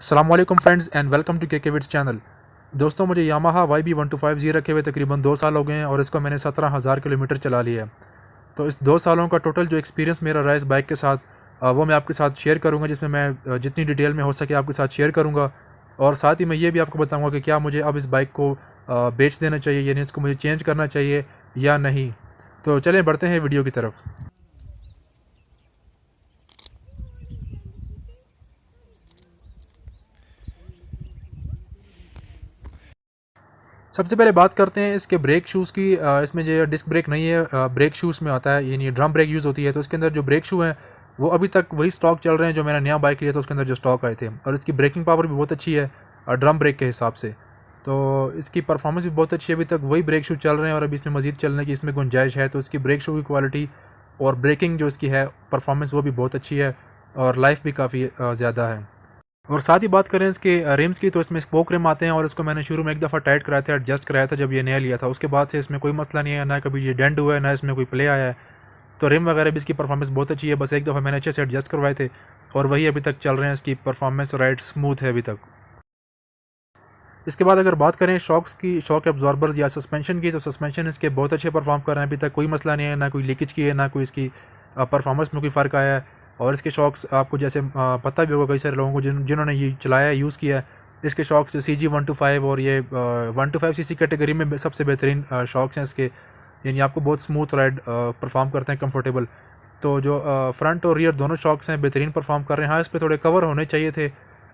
अस्सलाम वालेकुम friends and welcome to के विड्स चैनल। दोस्तों, मुझे यामाहा YB1250 रखे हुए तकरीबन 2 साल हो गए हैं और इसको मैंने 17,000 किलोमीटर चला लिया है। तो इस 2 सालों का टोटल जो एक्सपीरियंस मेरा रहा है इस बाइक के साथ, वो मैं आपके साथ शेयर करूंगा, जिसमें मैं जितनी डिटेल में हो सके आपके साथ शेयर करूंगा। और साथ ही मैं ये भी आपको बताऊंगा कि क्या मुझे अब इस बाइक को बेच देना चाहिए, यानी इसको मुझे चेंज करना चाहिए या नहीं। तो चलें बढ़ते हैं वीडियो की तरफ। सबसे पहले बात करते हैं इसके ब्रेक शूज़ की। इसमें जो डिस्क ब्रेक नहीं है, ब्रेक शूज़ में आता है, यानी ड्रम ब्रेक यूज़ होती है। तो इसके अंदर जो ब्रेक शू हैं वो अभी तक वही स्टॉक चल रहे हैं जो मैंने नया बाइक लिया था उसके अंदर जो स्टॉक आए थे। और इसकी ब्रेकिंग पावर भी बहुत अच्छी है ड्रम ब्रेक के हिसाब से। तो इसकी परफॉर्मेंस भी बहुत अच्छी है, अभी तक वही ब्रेक शू चल रहे हैं और अभी इसमें मज़ीद चलने की इसमें गुंजाइश है। तो इसकी ब्रेक शू की क्वालिटी और ब्रेकिंग जो इसकी है परफॉर्मेंस वो भी बहुत अच्छी है और लाइफ भी काफ़ी ज़्यादा है। और साथ ही बात करें इसके रिम्स की, तो इसमें स्पोक रिम आते हैं और इसको मैंने शुरू में एक दफ़ा टाइट कराया था, एडजस्ट कराया था जब ये नया लिया था। उसके बाद से इसमें कोई मसला नहीं है, ना कभी ये डेंट हुआ है, ना इसमें कोई प्ले आया है। तो रिम वगैरह भी इसकी परफॉर्मेंस बहुत अच्छी है, बस एक दफ़ा मैंने अच्छे से एडजस्ट करवाए थे और वही अभी तक चल रहे हैं। इसकी परफॉर्मेंस राइट स्मूथ है अभी तक। इसके बाद अगर बात करें शॉक्स की, शॉक एब्जॉर्बर्स या सस्पेंशन की, तो सस्पेंशन इसके बहुत अच्छे परफॉर्म कर रहे हैं, अभी तक कोई मसला नहीं है, ना कोई लीकेज की है, ना कोई इसकी परफॉर्मेंस में कोई फ़र्क आया है। और इसके शॉक्स आपको जैसे पता भी होगा कई सारे लोगों को जिन्होंने ये चलाया यूज़ किया है, इसके शॉक्स CG125 और ये 125cc कैटेगरी में सबसे बेहतरीन शॉक्स हैं इसके, यानी आपको बहुत स्मूथ राइड परफॉर्म करते हैं, कंफर्टेबल। तो जो फ्रंट और रियर दोनों शॉक्स हैं बेहतरीन परफॉर्म कर रहे हैं। हाँ, इस पर थोड़े कवर होने चाहिए थे।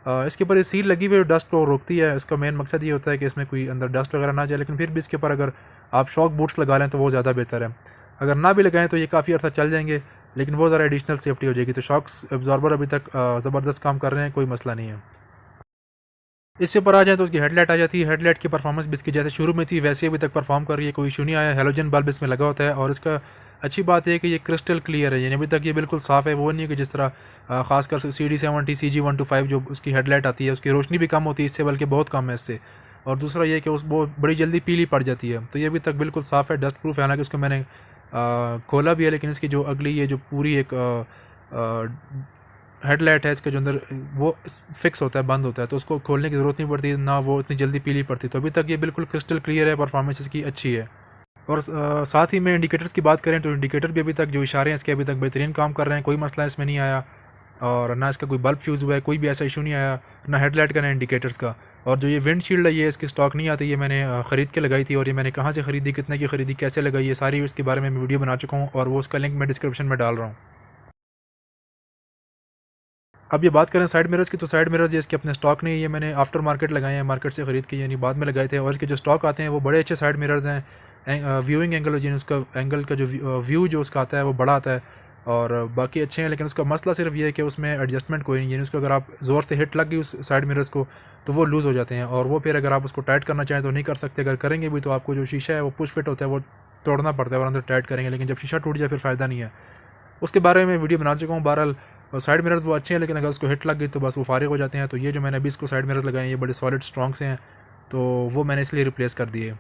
इसके ऊपर ये सील लगी हुई डस्ट को रोकती है, इसका मेन मकसद ये होता है कि इसमें कोई अंदर डस्ट वगैरह ना जाए, लेकिन फिर भी इसके ऊपर अगर आप शॉक बूट्स लगा लें तो वो ज़्यादा बेहतर है। अगर ना भी लगाएं तो ये काफ़ी अर्सा चल जाएंगे, लेकिन वो ज़रा एडिशनल सेफ्टी हो जाएगी। तो शॉक्स एब्जॉर्बर अभी तक ज़बरदस्त काम कर रहे हैं, कोई मसला नहीं है। इससे ऊपर आ जाए तो उसकी हेडलाइट आ जाती है। हेडलाइट की परफॉर्मेंस भी इसकी जैसे शुरू में थी वैसे अभी तक परफॉर्म कर रही है, कोई इशू नहीं आया। हेलोजन बल्ब इसमें लगा होता है और इसका अच्छी बात है कि ये क्रिस्टल क्लियर है, यानी अभी तक ये बिल्कुल साफ़ है। वो नहीं है कि जिस तरह खासकर CD70 CG125 जो उसकी हेडलाइट आती है उसकी रोशनी भी कम होती है इससे, बल्कि बहुत कम है इससे। और दूसरा ये कि उस वो बड़ी जल्दी पीली पड़ जाती है। तो ये अभी तक बिल्कुल साफ़ है, डस्ट प्रूफ है। हालांकि उसको मैंने खोला भी है, लेकिन इसकी जो अगली ये जो पूरी एक हेडलाइट है इसके जो अंदर वो फिक्स होता है, बंद होता है, तो उसको खोलने की ज़रूरत नहीं पड़ती, ना वो इतनी जल्दी पीली पड़ती। तो अभी तक ये बिल्कुल क्रिस्टल क्लियर है, परफॉर्मेंस इसकी अच्छी है। और साथ ही में इंडिकेटर्स की बात करें तो इंडिकेटर भी अभी तक जो इशारे हैं इसके अभी तक बेहतरीन काम कर रहे हैं, कोई मसला इसमें नहीं आया। और ना इसका कोई बल्ब फ्यूज़ हुआ है, कोई भी ऐसा इशू नहीं आया, ना हेडलाइट का ना इंडिकेटर्स का। और जो ये विंडशील्ड है ये इसकी स्टॉक नहीं आती, ये मैंने ख़रीद के लगाई थी। और ये मैंने कहाँ से ख़रीदी, कितने की ख़रीदी, कैसे लगाई, ये सारी इसके बारे में मैं वीडियो बना चुका हूँ और वो उसका लिंक मैं डिस्क्रिप्शन में डाल रहा हूँ। अब ये बात करें साइड मिरर्स की, तो साइड मिरर्स ये इसके अपने स्टॉक नहीं है, ये मैंने आफ्टर मार्केट लगाए हैं, मार्केट से ख़रीद के यानी बाद में लगाए थे। और इसके जो स्टॉक आते हैं वो बड़े अच्छे साइड मिरर्स हैं। व्यूइंग एंगल यानी उसका एंगल का जो व्यू जो उसका आता है वो बड़ा आता है और बाकी अच्छे हैं। लेकिन उसका मसला सिर्फ ये है कि उसमें एडजस्टमेंट कोई नहीं, यानी उसको अगर आप ज़ोर से हिट लग गई उस साइड मिरर्स को तो वो लूज़ हो जाते हैं और वो फिर अगर आप उसको टाइट करना चाहें तो नहीं कर सकते। अगर करेंगे भी तो आपको जो शीशा है वो पुश फिट होता है वो तोड़ना पड़ता है और अंदर टाइट करेंगे, लेकिन जब शीशा टूट जाए फिर फ़ायदा नहीं है। उसके बारे में वीडियो बना चुका हूँ। बहरहाल साइड मिरर्स वो अच्छे हैं, लेकिन अगर उसको हिट लग गई तो बस वो फारिग हो जाते हैं। तो ये जो मैंने अभी इसको साइड मिरर्स लगाए हैं ये बड़े सॉलिड स्ट्रॉन्ग से हैं, तो वो मैंने इसलिए रिप्लेस कर दिए।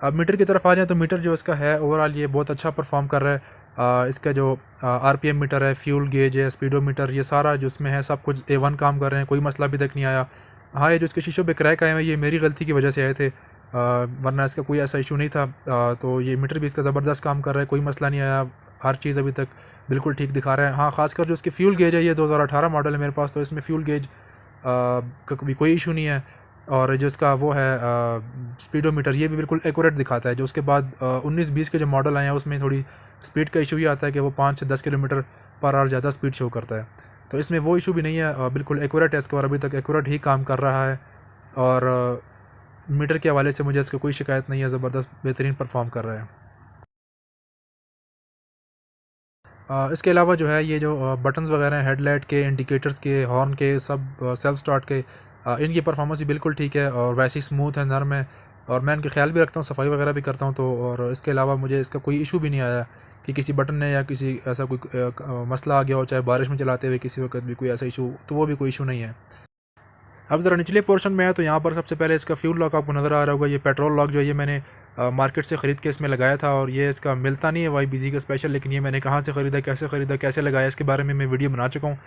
अब मीटर की तरफ आ जाए तो मीटर जो इसका है ओवरऑल ये बहुत अच्छा परफॉर्म कर रहा है। इसका जो RPM मीटर है, फ्यूल गेज है, स्पीडोमीटर, ये सारा जो इसमें है सब कुछ A1 काम कर रहे हैं, कोई मसला अभी तक नहीं आया। हाँ, ये जो इसके शीशों पे क्रैक आए हैं ये मेरी गलती की वजह से आए थे, वरना इसका कोई ऐसा इशू नहीं था। तो ये मीटर भी इसका ज़बरदस्त काम कर रहा है, कोई मसला नहीं आया, हर चीज़ अभी तक बिल्कुल ठीक दिखा रहा है। हाँ, ख़ासकर जो इसकी फ्यूल गेज है ये 2018 मॉडल है मेरे पास, तो इसमें फ्यूल गेज का भी कोई इशू नहीं है। और जो इसका वो है स्पीडोमीटर ये भी बिल्कुल एक्यूरेट दिखाता है। जो उसके बाद 19-20 के जो मॉडल आए हैं उसमें थोड़ी स्पीड का इशू ये आता है कि वो 5 से 10 किलोमीटर पर आवर ज़्यादा स्पीड शो करता है, तो इसमें वो इशू भी नहीं है, बिल्कुल एक्यूरेट है इसका और अभी तक एक्यूरेट ही काम कर रहा है। और मीटर के हवाले से मुझे इसकी कोई शिकायत नहीं है, ज़बरदस्त बेहतरीन परफॉर्म कर रहा है। इसके अलावा जो है ये जो बटन्स वगैरह हैं हेडलाइट के, इंडिकेटर्स के, हॉर्न के, सब सेल्फ स्टार्ट के, इनकी परफॉर्मेंस भी बिल्कुल ठीक है और वैसे ही स्मूथ है, नरम है। और मैं इनका ख्याल भी रखता हूँ, सफाई वगैरह भी करता हूँ। तो और इसके अलावा मुझे इसका कोई इशू भी नहीं आया कि किसी बटन ने या किसी ऐसा कोई मसला आ गया हो, चाहे बारिश में चलाते हुए किसी वक्त भी कोई ऐसा इशू, तो वो भी कोई इशू नहीं है। अब ज़रा निचले पोर्शन में है तो यहाँ पर सबसे पहले इसका फ्यूल लॉक आपको नज़र आ रहा होगा। ये पेट्रोल लॉक जो है ये मैंने मार्केट से ख़रीद के इसमें लगाया था और ये इसका मिलता नहीं है YBZ का स्पेशल, लेकिन ये मैंने कहाँ से ख़रीदा, कैसे लगाया, इसके बारे में मैं वीडियो बना चुका हूँ।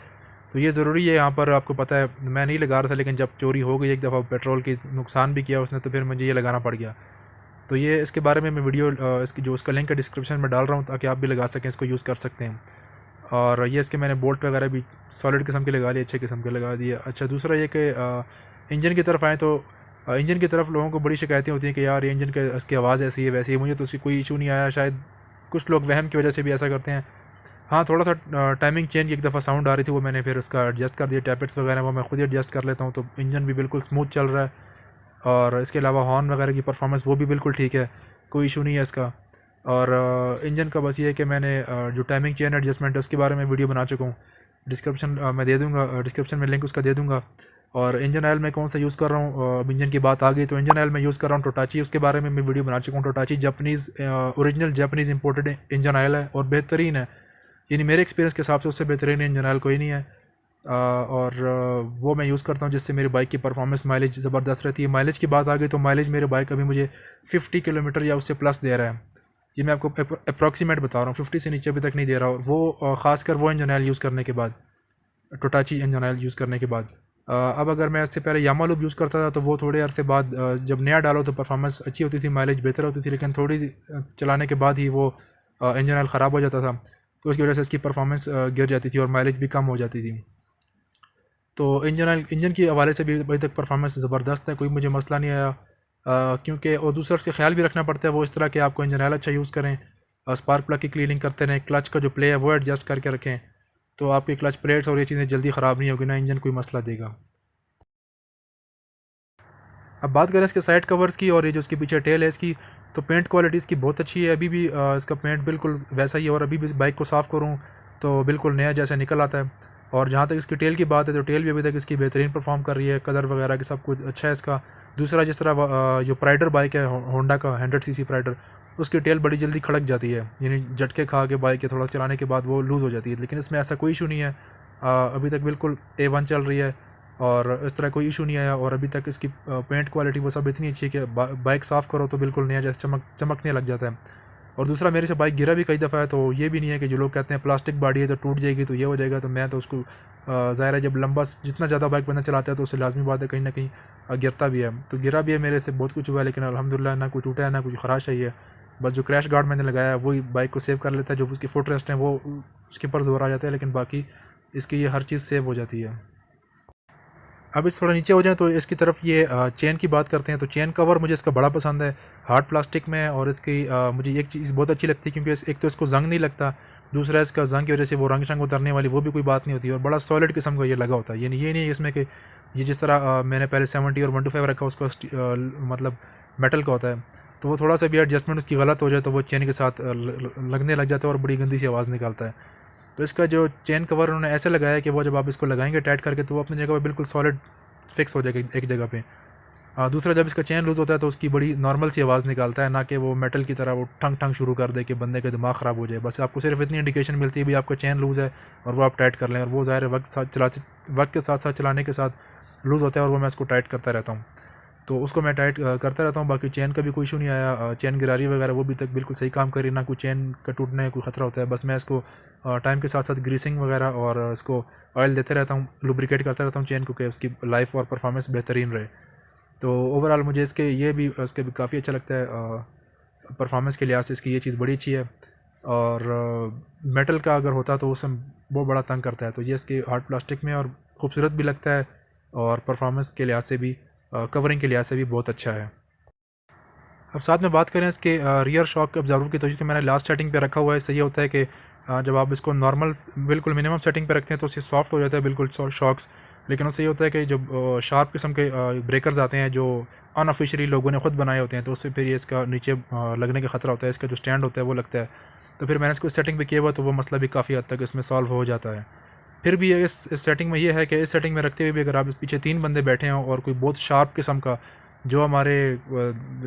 तो ये ज़रूरी है यहाँ पर। आपको पता है मैं नहीं लगा रहा था, लेकिन जब चोरी हो गई एक दफ़ा, पेट्रोल की नुकसान भी किया उसने, तो फिर मुझे ये लगाना पड़ गया। तो ये इसके बारे में मैं वीडियो इसकी जो उसका लिंक है डिस्क्रिप्शन में डाल रहा हूँ, ताकि आप भी लगा सकें, इसको यूज़ कर सकते हैं। और ये इसके मैंने बोल्ट वगैरह भी सॉलिड किस्म के लगा लिए, अच्छे किस्म के लगा दिए। अच्छा, दूसरा ये कि इंजन की तरफ आएँ तो इंजन की तरफ लोगों को बड़ी शिकायतें होती हैं कि यार ये इंजन के इसकी आवाज़ ऐसी है वैसी है। मुझे तो उसकी कोई इशू नहीं आया, शायद कुछ लोग वहम की वजह से भी ऐसा करते हैं। हाँ, थोड़ा सा टाइमिंग चेंज की एक दफ़ा साउंड आ रही थी, वो मैंने फिर उसका एडजस्ट कर दिया। टैपेट्स वगैरह वो मैं खुद ही एडजस्ट कर लेता हूँ, तो इंजन भी बिल्कुल स्मूथ चल रहा है। और इसके अलावा हॉर्न वगैरह की परफॉर्मेंस वो भी बिल्कुल ठीक है, कोई इशू नहीं है इसका। और इंजन का बस ये है कि मैंने जो टाइमिंग चेन एडजस्टमेंट है उसके बारे में वीडियो बना चुका हूँ। डिस्क्रिप्शन मैं दे दूँगा, डिस्क्रिप्शन में लिंक उसका दे दूँगा। और इंजन ऑयल मैं कौन सा यूज़ कर रहा हूँ, अब इंजन की बात आ गई तो इंजन ऑयल मैं यूज़ कर रहा हूँ टोटाची, उसके बारे में मैं वीडियो बना चुका हूँ। Totachi Japanese original Japanese imported engine oil है और बेहतरीन है, यानी मेरे एक्सपीरियंस के हिसाब से उससे बेहतरीन इंजन ऑयल कोई नहीं है। और वो मैं यूज़ करता हूँ, जिससे मेरी बाइक की परफॉर्मेंस माइलेज ज़बरदस्त रहती है। माइलेज की बात आ गई तो माइलेज मेरे बाइक अभी मुझे 50 किलोमीटर या उससे प्लस दे रहा है। ये मैं आपको अप्रॉक्सीमेट बता रहा हूँ, 50 से नीचे अभी तक नहीं दे रहा। वो ख़ासकर वो इंजन ऑयल यूज़ करने के बाद, टोटाची इंजन ऑयल यूज़ करने के बाद। अब अगर मैं इससे पहले यामा लूप यूज़ करता था तो वो थोड़े अरसे बाद जब नया डालो तो परफॉर्मेंस अच्छी होती थी, माइलेज बेहतर होती थी, लेकिन थोड़ी चलाने के बाद ही वो इंजन ऑयल ख़राब हो जाता था, तो उसकी वजह से इसकी परफॉर्मेंस गिर जाती थी और माइलेज भी कम हो जाती थी। तो इंजन के हवाले से भी अभी तक परफॉर्मेंस ज़बरदस्त है, कोई मुझे मसला नहीं आया। क्योंकि और दूसरा से ख्याल भी रखना पड़ता है वो इस तरह के आपको इंजन ऑयल अच्छा यूज़ करें, स्पार्क प्लग की क्लीनिंग करते रहें, क्लच का जो प्ले है वो एडजस्ट करके रखें, तो आपकी क्लच प्लेट्स और ये चीज़ें जल्दी ख़राब नहीं होगी, ना इंजन कोई मसला देगा। अब बात करें इसके साइड कवर्स की और ये जो इसके पीछे टेल है इसकी, तो पेंट क्वालिटी इसकी बहुत अच्छी है। अभी भी इसका पेंट बिल्कुल वैसा ही है, और अभी भी इस बाइक को साफ़ करूँ तो बिल्कुल नया जैसा निकल आता है। और जहाँ तक इसकी टेल की बात है तो टेल भी अभी तक इसकी बेहतरीन परफॉर्म कर रही है, कलर वगैरह की सब कुछ अच्छा है इसका। दूसरा, जिस तरह जो प्राइडर बाइक है होंडा का 100cc प्राइडर, उसकी टेल बड़ी जल्दी खड़क जाती है, यानी झटके खा के बाइक के थोड़ा चलाने के बाद वो लूज़ हो जाती है, लेकिन इसमें ऐसा कोई इशू नहीं है। अभी तक बिल्कुल A1 चल रही है और इस तरह कोई इशू नहीं आया। और अभी तक इसकी पेंट क्वालिटी वो सब इतनी अच्छी है कि बाइक साफ़ करो तो बिल्कुल नया जैसे चमकने लग जाता है। और दूसरा, मेरे से बाइक गिरा भी कई दफ़ा है, तो ये भी नहीं है कि जो लोग कहते हैं प्लास्टिक बॉडी है तो टूट जाएगी तो ये हो जाएगा, तो मैं तो उसको ज़ाहिर है जब लंबा जितना ज़्यादा बाइक बंदा चलाता है तो उससे लाजमी बात है कहीं ना कहीं गिरता भी है। तो गिरा भी है, मेरे से बहुत कुछ हुआ है, लेकिन अल्हम्दुलिल्लाह ना कुछ टूटा है ना कुछ खराश है। ये बस जो क्रैश गार्ड मैंने लगाया है वही बाइक को सेव कर लेता है, जो उसकी फुट रेस्ट है वो उसके ऊपर जोर आ जाता है, लेकिन बाकी इसकी ये हर चीज़ सेव हो जाती है। अब इस थोड़ा नीचे हो जाए तो इसकी तरफ ये चेन की बात करते हैं, तो चेन कवर मुझे इसका बड़ा पसंद है, हार्ड प्लास्टिक में। और इसकी मुझे एक चीज़ बहुत अच्छी लगती है क्योंकि एक तो इसको जंग नहीं लगता, दूसरा इसका जंग की वजह से वो रंग शंग उतरने वाली वो भी कोई बात नहीं होती, और बड़ा सॉलिड किस्म का ये लगा होता है। यानी ये नहीं है इसमें कि ये जिस तरह मैंने पहले 70 और 125 रखा उसका मतलब मेटल का होता है, तो वो थोड़ा सा भी एडजस्टमेंट उसकी गलत हो जाए तो वो चेन के साथ लगने लग जाता है और बड़ी गंदी सी आवाज़ निकालता है। तो इसका जो चेन कवर उन्होंने ऐसे लगाया है कि वो जब आप इसको लगाएंगे टाइट करके तो वो अपनी जगह पर बिल्कुल सॉलिड फिक्स हो जाएगा एक जगह पे। दूसरा, जब इसका चेन लूज़ होता है तो उसकी बड़ी नॉर्मल सी आवाज़ निकालता है, ना कि वो मेटल की तरह वो ठंग ठंग शुरू कर दे कि बंदे का दिमाग ख़राब हो जाए। बस आपको सिर्फ इतनी इंडिकेशन मिलती है भी आपका चेन लूज़ है और वो आप टाइट कर लें, और वो ज़ाहिर वक्त के साथ साथ चलाने के साथ लूज़ होता है और वो मैं इसको टाइट करता रहता हूँ। तो उसको मैं टाइट करता रहता हूँ। बाकी चेन का भी कोई इशू नहीं आया, चेन गिरारी वगैरह वो भी तक बिल्कुल सही काम करी, ना कोई चेन का टूटने का कोई ख़तरा होता है। बस मैं इसको टाइम के साथ साथ ग्रीसिंग वगैरह और इसको ऑयल देते रहता हूँ, लुब्रिकेट करता रहता हूँ चेन को कि उसकी लाइफ और परफॉर्मेंस बेहतरीन रहे। तो ओवरऑल मुझे इसके भी काफ़ी अच्छा लगता है, परफॉर्मेंस के लिहाज से इसकी ये चीज़ बड़ी अच्छी है। और मेटल का अगर होता तो उससे वो बड़ा तंग करता है, तो ये इसके हार्ड प्लास्टिक में और ख़ूबसूरत भी लगता है और परफॉर्मेंस के लिहाज से भी कवरिंग के लिहाज से भी बहुत अच्छा है। अब साथ में बात करें इसके रियर शॉक अब्जॉर्वर की, तो जिसको मैंने लास्ट सेटिंग पे रखा हुआ है। इससे ये होता है कि जब आप इसको नॉर्मल बिल्कुल मिनिमम सेटिंग पे रखते हैं तो उससे सॉफ्ट हो जाता है बिल्कुल शॉक्स, लेकिन उससे ये होता है कि जो शार्प किस्म के ब्रेकर्स आते हैं जो अनऑफिशियली लोगों ने ख़ुद बनाए होते हैं, तो उससे फिर ये इसका नीचे लगने का ख़तरा होता है, इसका जो स्टैंड होता है वो लगता है। तो फिर मैंने इसको सेटिंग पे किया हुआ तो वो मसला भी काफ़ी हद तक इसमें सॉल्व हो जाता है। फिर भी इस सेटिंग में ये है कि इस सेटिंग में रखते हुए भी अगर आप पीछे 3 बंदे बैठे हों और कोई बहुत शार्प किस्म का जो हमारे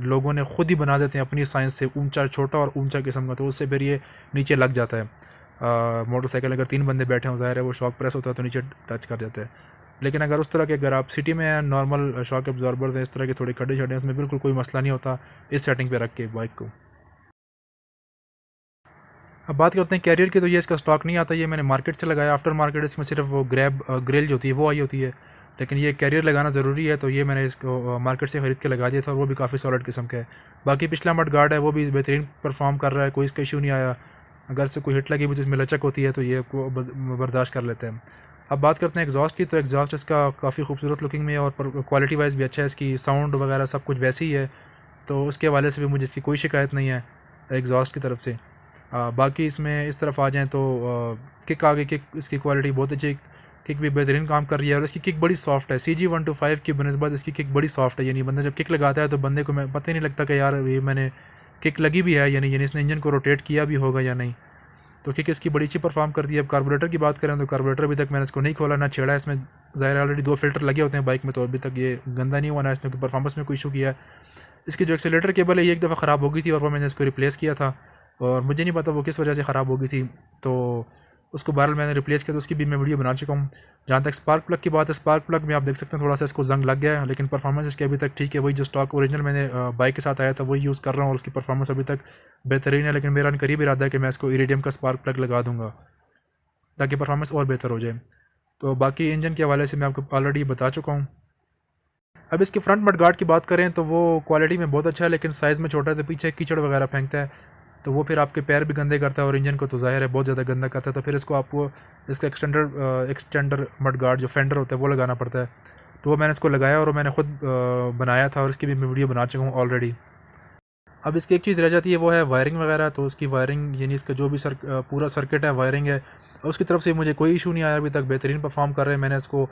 लोगों ने ख़ुद ही बना देते हैं अपनी साइंस से ऊंचा छोटा और ऊंचा किस्म का, तो उससे फिर ये नीचे लग जाता है। मोटरसाइकिल अगर 3 बंदे बैठे हों ज़ाहिर है वो शॉक प्रेस होता है तो नीचे टच कर जाता है। लेकिन अगर उस तरह के अगर आप सिटी में नॉर्मल शॉक एब्जॉर्बर्स हैं, इस तरह के थोड़े खड्डे शड्डे हैं, उसमें बिल्कुल कोई मसला नहीं होता इस सेटिंग पर रख के बाइक को। अब बात करते हैं कैरियर की, तो ये इसका स्टॉक नहीं आता, ये मैंने मार्केट से लगाया। आफ्टर मार्केट इसमें सिर्फ वो ग्रैब ग्रिल जो होती है वो आई होती है, लेकिन ये कैरियर लगाना ज़रूरी है, तो ये मैंने इसको मार्केट से ख़रीद के लगा दिया था, और वो भी काफ़ी सॉलिड किस्म का है। बाकी पिछला मड गार्ड है वो भी बेहतरीन परफॉर्म कर रहा है, कोई इसका इशू नहीं आया। अगर से कोई हिट लगी भी तो इसमें लचक होती है, तो ये को बर्दाश्त कर लेते हैं। अब बात करते हैं एग्जॉस्ट की, तो एग्जॉस्ट इसका काफ़ी खूबसूरत लुकिंग में है, और क्वालिटी वाइज भी अच्छा है, इसकी साउंड वगैरह सब कुछ वैसे ही है, तो उसके हवाले से भी मुझे इसकी कोई शिकायत नहीं है एग्जॉस्ट की तरफ से। बाकी इसमें इस तरफ आ जाएँ तो किक आगे किक इसकी क्वालिटी बहुत अच्छी, किक भी बेहतरीन काम कर रही है, और इसकी किक बड़ी सॉफ्ट है। CG125 की बनस्बत इसकी किक बड़ी सॉफ्ट है, यानी बंदा जब किक लगाता है तो बंदे को मैं पता ही नहीं लगता कि यार ये मैंने किक लगी भी है यानी इसने इंजन को रोटेट किया भी होगा या नहीं। तो किक इसकी बड़ी अच्छी परफॉर्म करती है। अब कार्बोरेटर की बात करें तो कार्बोरेटर अभी तक मैंने इसको नहीं खोला ना छेड़ा, इसमें ज़ाहिर ऑलरेडी 2 फिल्टर लगे होते हैं बाइक में, तो अभी तक ये गंदा नहीं हुआ, ना इसने परफॉर्मेंस में कोई इशू किया है। इसकी जो एक्सेलेरेटर केबल है ये एक दफ़ा ख़राब हो गई थी, और वो मैंने इसको रिप्लेस किया था, और मुझे नहीं पता वो किस वजह से ख़राब हो गई थी, तो उसको बहरहाल मैंने रिप्लेस किया, तो उसकी भी मैं वीडियो बना चुका हूँ। जहाँ तक स्पार्क प्लग की बात है, स्पार्क प्लग में आप देख सकते हैं थोड़ा सा इसको जंग लग गया है, लेकिन परफॉर्मेंस इसकी अभी तक ठीक है। वही जो स्टॉक ओरिजिनल मैंने बाइक के साथ आया था वही यूज़ कर रहा हूँ, और उसकी परफॉर्मेंस अभी तक बेहतरीन है। लेकिन मेरा करीब इरादा है कि मैं इसको इरिडियम का स्पार्क प्लग लगा दूँगा ताकि परफॉर्मेंस और बेहतर हो जाए। तो बाकी इंजन के हवाले से मैं आपको ऑलरेडी बता चुका हूँ। अब इसके फ्रंट मडगार्ड की बात करें तो वो क्वालिटी में बहुत अच्छा है, लेकिन साइज़ में छोटा है, तो पीछे कीचड़ वगैरह फेंकता है, तो वो फिर आपके पैर भी गंदे करता है, और इंजन को तो ज़ाहिर है बहुत ज़्यादा गंदा करता है। तो फिर इसको आपको इसका एक्सटेंडर मडगार्ड जो फेंडर होता है वो लगाना पड़ता है। तो वो मैंने इसको लगाया, और मैंने ख़ुद बनाया था, और इसकी भी मैं वीडियो बना चुका हूँ ऑलरेडी। अब इसकी एक चीज़ रह जाती है वो है वायरिंग वगैरह, तो उसकी वायरिंग यानी इसका जो भी पूरा सर्किट है वायरिंग है, उसकी तरफ से मुझे कोई इशू नहीं आया अभी तक, बेहतरीन परफॉर्म कर रहे हैं। मैंने इसको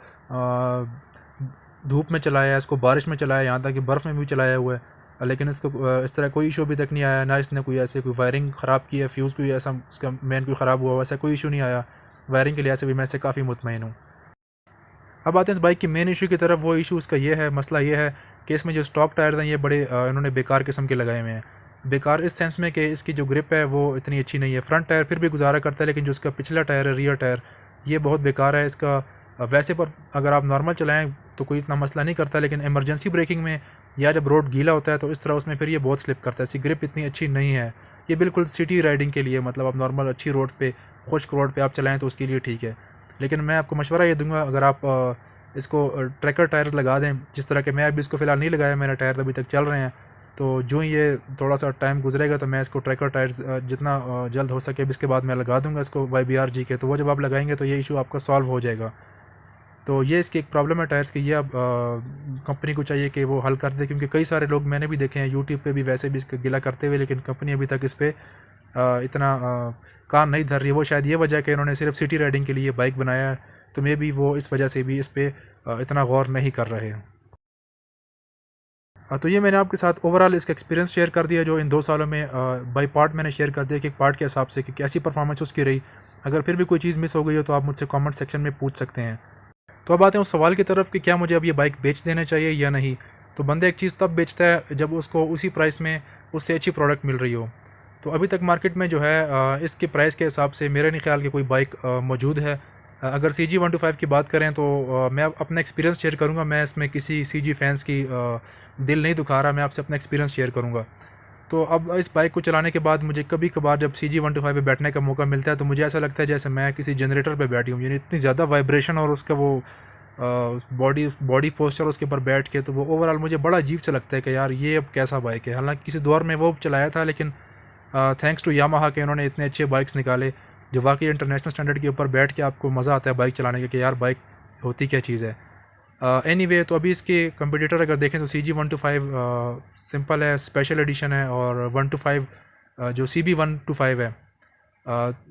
धूप में चलाया है, इसको बारिश में चलाया है, यहाँ तक कि बर्फ़ में भी चलाया हुआ है, लेकिन इसको इस तरह कोई इशू अभी तक नहीं आया। ना इसने कोई ऐसे कोई वायरिंग ख़राब की है, फ्यूज़ कोई ऐसा उसका मेन कोई ख़राब हुआ, वैसा कोई इशू नहीं आया। वायरिंग के लिहाज से भी मैं इससे काफ़ी मुतमईन हूँ। अब आते हैं इस बाइक की मेन इशू की तरफ। वो इशू उसका ये है, मसला ये है कि इसमें जो स्टॉक टायर्स हैं ये बड़े इन्होंने बेकार किस्म के लगाए हुए हैं। बेकार इस सेंस में कि इसकी जो ग्रिप है वो इतनी अच्छी नहीं है। फ्रंट टायर फिर भी गुजारा करता है, लेकिन जो इसका पिछला टायर है, रियर टायर, ये बहुत बेकार है इसका। वैसे पर अगर आप नॉर्मल चलाएं तो कोई इतना मसला नहीं करता, लेकिन इमरजेंसी ब्रेकिंग में या जब रोड गीला होता है तो इस तरह उसमें फिर ये बहुत स्लिप करता है। इसकी ग्रिप इतनी अच्छी नहीं है। ये बिल्कुल सिटी राइडिंग के लिए, मतलब आप नॉर्मल अच्छी रोड पे, खुश्क रोड पे आप चलाएं तो उसके लिए ठीक है। लेकिन मैं आपको मशवरा ये दूंगा, अगर आप इसको ट्रैकर टायर्स लगा दें, जिस तरह के मैं अभी इसको फ़िलहाल नहीं लगाया, मेरे टायर अभी तक चल रहे हैं, तो जो ये थोड़ा सा टाइम गुजरेगा तो मैं इसको ट्रैकर टायर्स जितना जल्द हो सके इसके बाद मैं लगा दूंगा इसको YBRG के, तो वो जब आप लगाएंगे तो ये इशू आपका सॉल्व हो जाएगा। तो ये इसकी एक प्रॉब्लम है टायर्स की, ये अब कंपनी को चाहिए कि वो हल कर दे, क्योंकि कई सारे लोग मैंने भी देखे हैं यूट्यूब पे भी वैसे भी इसका गिला करते हुए, लेकिन कंपनी अभी तक इस पर इतना काम नहीं धर रही है। वो शायद ये वजह कि इन्होंने सिर्फ सिटी राइडिंग के लिए बाइक बनाया है, तो मे भी वो इस वजह से भी इस पर इतना गौर नहीं कर रहे हैं। तो ये मैंने आपके साथ ओवरऑल इसका एक्सपीरियंस शेयर कर दिया, जो इन 2 सालों में बाई पार्ट मैंने शेयर कर दिया कि एक पार्ट के हिसाब से कि कैसी परफॉर्मेंस उसकी रही। अगर फिर भी कोई चीज़ मिस हो गई हो तो आप मुझसे कमेंट सेक्शन में पूछ सकते हैं। तो अब आते हैं उस सवाल की तरफ कि क्या मुझे अब ये बाइक बेच देना चाहिए या नहीं। तो बंदा एक चीज़ तब बेचता है जब उसको उसी प्राइस में उससे अच्छी प्रोडक्ट मिल रही हो। तो अभी तक मार्केट में जो है इसके प्राइस के हिसाब से मेरा नहीं ख्याल कि कोई बाइक मौजूद है। अगर CG125 की बात करें तो मैं अपना एक्सपीरियंस शेयर करूंगा। मैं इसमें किसी CG फैंस की दिल नहीं दुखा रहा, मैं आपसे अपना एक्सपीरियंस शेयर करूंगा। तो अब इस बाइक को चलाने के बाद मुझे कभी कभार जब CG125 पे बैठने का मौका मिलता है तो मुझे ऐसा लगता है जैसे मैं किसी जनरेटर पे बैठी हूँ, यानी इतनी ज़्यादा वाइब्रेशन और उसका वो बॉडी पोस्चर उसके ऊपर बैठ के, तो वो ओवरऑल मुझे बड़ा अजीब सा लगता है कि यार ये अब कैसा बाइक है। हालांकि किसी दौर में वो चलाया था, लेकिन थैंक्स टू यामाहा के इन्होंने इतने अच्छे बाइक्स निकाले जो वाकई इंटरनेशनल स्टैंडर्ड के ऊपर बैठ के आपको मज़ा आता है बाइक चलाने का कि यार बाइक होती क्या चीज़ है। एनीवे तो अभी इसके कंपटीटर अगर देखें तो CG125 सिंपल है, स्पेशल एडिशन है, और 125 जो CB125 है,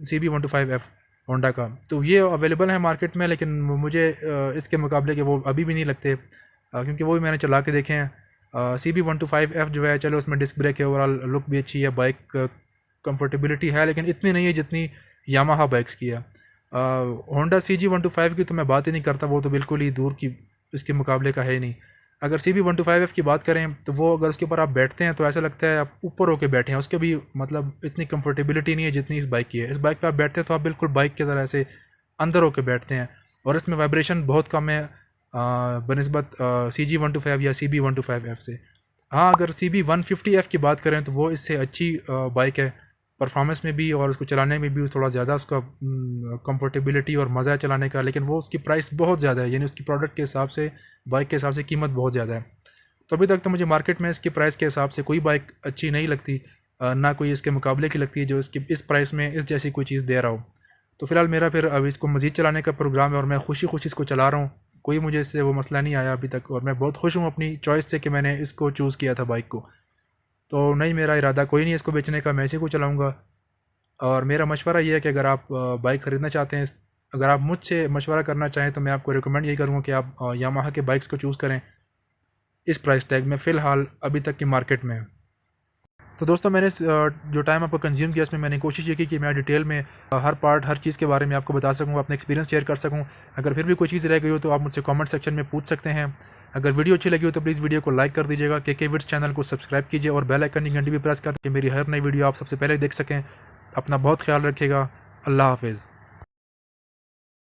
CB125F होंडा का, तो ये अवेलेबल है मार्केट में। लेकिन मुझे इसके मुकाबले के वो अभी भी नहीं लगते, क्योंकि वो भी मैंने चला के देखे हैं। CB125F जो है, चलो उसमें डिस्क ब्रेक है, ओवरऑल लुक भी अच्छी है, बाइक कंफर्टेबिलिटी है, लेकिन इतनी नहीं है जितनी यामाहा बाइक्स की है। होंडा CG125 की तो मैं बात ही नहीं करता, वो तो बिल्कुल ही दूर की इसके मुकाबले का है ही नहीं। अगर CB125F की बात करें तो वो अगर उसके ऊपर आप बैठते हैं तो ऐसा लगता है आप ऊपर होके बैठे हैं, उसके भी मतलब इतनी कंफर्टेबिलिटी नहीं है जितनी इस बाइक की है। इस बाइक पे आप बैठते हैं तो आप बिल्कुल बाइक की तरह से अंदर होके बैठते हैं, और इसमें वाइब्रेशन बहुत कम है बनिस्बत CG125 या CB125F से। हाँ, अगर CB150F की बात करें तो वो इससे अच्छी बाइक है, परफॉर्मेंस में भी और उसको चलाने में भी थोड़ा ज़्यादा उसका कंफर्टेबिलिटी और मज़ा है चलाने का, लेकिन वो उसकी प्राइस बहुत ज़्यादा है, यानी उसकी प्रोडक्ट के हिसाब से, बाइक के हिसाब से कीमत बहुत ज़्यादा है। तो अभी तक तो मुझे मार्केट में इसकी प्राइस के हिसाब से कोई बाइक अच्छी नहीं लगती, ना कोई इसके मुकाबले की लगती है जो इसकी इस प्राइस में इस जैसी कोई चीज़ दे रहा हो। तो फ़िलहाल मेरा फिर अब इसको मज़ीद चलाने का प्रोग्राम है और मैं खुशी खुशी इसको चला रहा हूँ, कोई मुझे इससे वो मसला नहीं आया अभी तक, और मैं बहुत खुश हूँ अपनी चॉइस से कि मैंने इसको चूज़ किया था बाइक को। तो नहीं, मेरा इरादा कोई नहीं है इसको बेचने का, मैं इसी को चलाऊँगा। और मेरा मशवरा ये है कि अगर आप बाइक ख़रीदना चाहते हैं, अगर आप मुझसे मशवरा करना चाहें तो मैं आपको रिकमेंड यही करूँगा कि आप यामाहा के बाइक्स को चूज़ करें इस प्राइस टैग में फ़िलहाल अभी तक की मार्केट में। तो दोस्तों, मैंने जो टाइम आपको कंज्यूम किया इसमें मैंने कोशिश ये की कि मैं डिटेल में हर पार्ट, हर चीज़ के बारे में आपको बता सकूँ, अपना एक्सपीरियंस शेयर कर सकूँ। अगर फिर भी कोई चीज़ रह गई हो तो आप मुझसे कमेंट सेक्शन में पूछ सकते हैं। अगर वीडियो अच्छी लगी हो तो प्लीज़ वीडियो को लाइक कर दीजिएगा, के विड्स चैनल को सब्सक्राइब कीजिए और बेल आइकन की घंटी भी प्रेस कर के मेरी हर नई वीडियो आप सबसे पहले देख सकें। अपना बहुत ख्याल रखिएगा। अल्लाह हाफ़िज़।